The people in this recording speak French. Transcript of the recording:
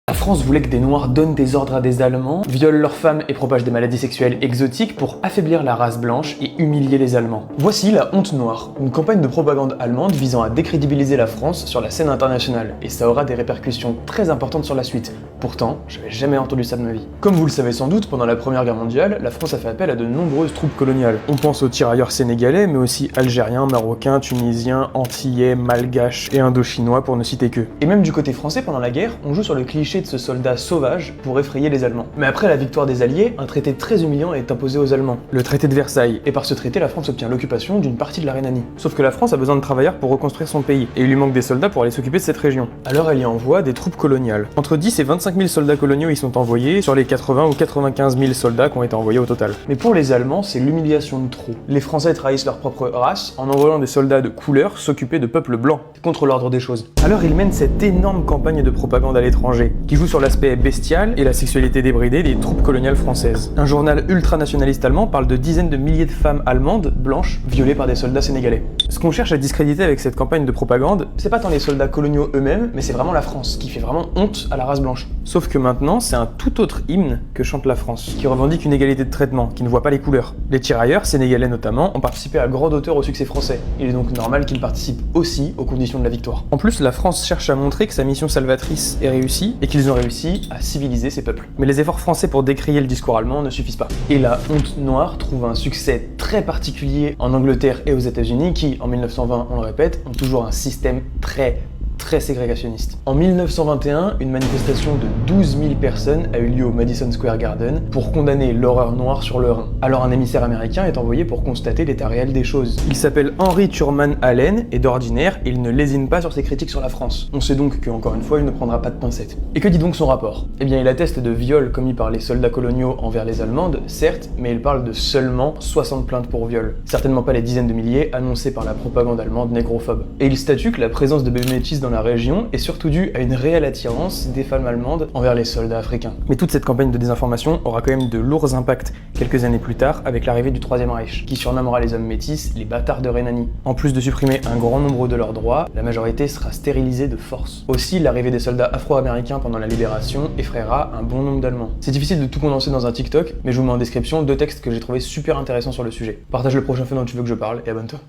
La France voulait que des Noirs donnent des ordres à des Allemands, violent leurs femmes et propagent des maladies sexuelles exotiques pour affaiblir la race blanche et humilier les Allemands. Voici la honte noire, une campagne de propagande allemande visant à décrédibiliser la France sur la scène internationale, et ça aura des répercussions très importantes sur la suite. Pourtant, j'avais jamais entendu ça de ma vie. Comme vous le savez sans doute, pendant la Première Guerre mondiale, la France a fait appel à de nombreuses troupes coloniales. On pense aux tirailleurs sénégalais, mais aussi algériens, marocains, tunisiens, antillais, malgaches et indochinois pour ne citer que. Et même du côté français, pendant la guerre, on joue sur le cliché de ce soldat sauvage pour effrayer les Allemands. Mais après la victoire des Alliés, un traité très humiliant est imposé aux Allemands, le traité de Versailles, et par ce traité, la France obtient l'occupation d'une partie de la Rhénanie. Sauf que la France a besoin de travailleurs pour reconstruire son pays, et il lui manque des soldats pour aller s'occuper de cette région. Alors elle y envoie des troupes coloniales. Entre 10 et 25 000 soldats coloniaux y sont envoyés, sur les 80 ou 95 000 soldats qui ont été envoyés au total. Mais pour les Allemands, c'est l'humiliation de trop. Les Français trahissent leur propre race en envoyant des soldats de couleur s'occuper de peuples blancs, contre l'ordre des choses. Alors ils mènent cette énorme campagne de propagande à l'étranger, qui joue sur l'aspect bestial et la sexualité débridée des troupes coloniales françaises. Un journal ultranationaliste allemand parle de dizaines de milliers de femmes allemandes, blanches, violées par des soldats sénégalais. Ce qu'on cherche à discréditer avec cette campagne de propagande, c'est pas tant les soldats coloniaux eux-mêmes, mais c'est vraiment la France, qui fait vraiment honte à la race blanche. Sauf que maintenant, c'est un tout autre hymne que chante la France, qui revendique une égalité de traitement, qui ne voit pas les couleurs. Les tirailleurs, sénégalais notamment, ont participé à grande hauteur au succès français. Il est donc normal qu'ils participent aussi aux conditions de la victoire. En plus, la France cherche à montrer que sa mission salvatrice est réussie, et qu'ils ont réussi à civiliser ces peuples. Mais les efforts français pour décrier le discours allemand ne suffisent pas. Et la honte noire trouve un succès très particulier en Angleterre et aux États-Unis qui, en 1920, on le répète, ont toujours un système très ségrégationniste. En 1921, une manifestation de 12 000 personnes a eu lieu au Madison Square Garden pour condamner l'horreur noire sur le Rhin. Alors un émissaire américain est envoyé pour constater l'état réel des choses. Il s'appelle Henry Thurman Allen et d'ordinaire, il ne lésine pas sur ses critiques sur la France. On sait donc qu'encore une fois, il ne prendra pas de pincettes. Et que dit donc son rapport? Eh bien, il atteste de viols commis par les soldats coloniaux envers les Allemandes, certes, mais il parle de seulement 60 plaintes pour viol. Certainement pas les dizaines de milliers annoncées par la propagande allemande négrophobe. Et il statue que la présence de bébés métis dans la région est surtout due à une réelle attirance des femmes allemandes envers les soldats africains. Mais toute cette campagne de désinformation aura quand même de lourds impacts quelques années plus tard avec l'arrivée du Troisième Reich, qui surnommera les hommes métis les bâtards de Rhénanie. En plus de supprimer un grand nombre de leurs droits, la majorité sera stérilisée de force. Aussi, l'arrivée des soldats afro-américains pendant la Libération effraiera un bon nombre d'Allemands. C'est difficile de tout condenser dans un TikTok, mais je vous mets en description 2 textes que j'ai trouvé super intéressants sur le sujet. Partage le prochain fait dont tu veux que je parle et abonne-toi.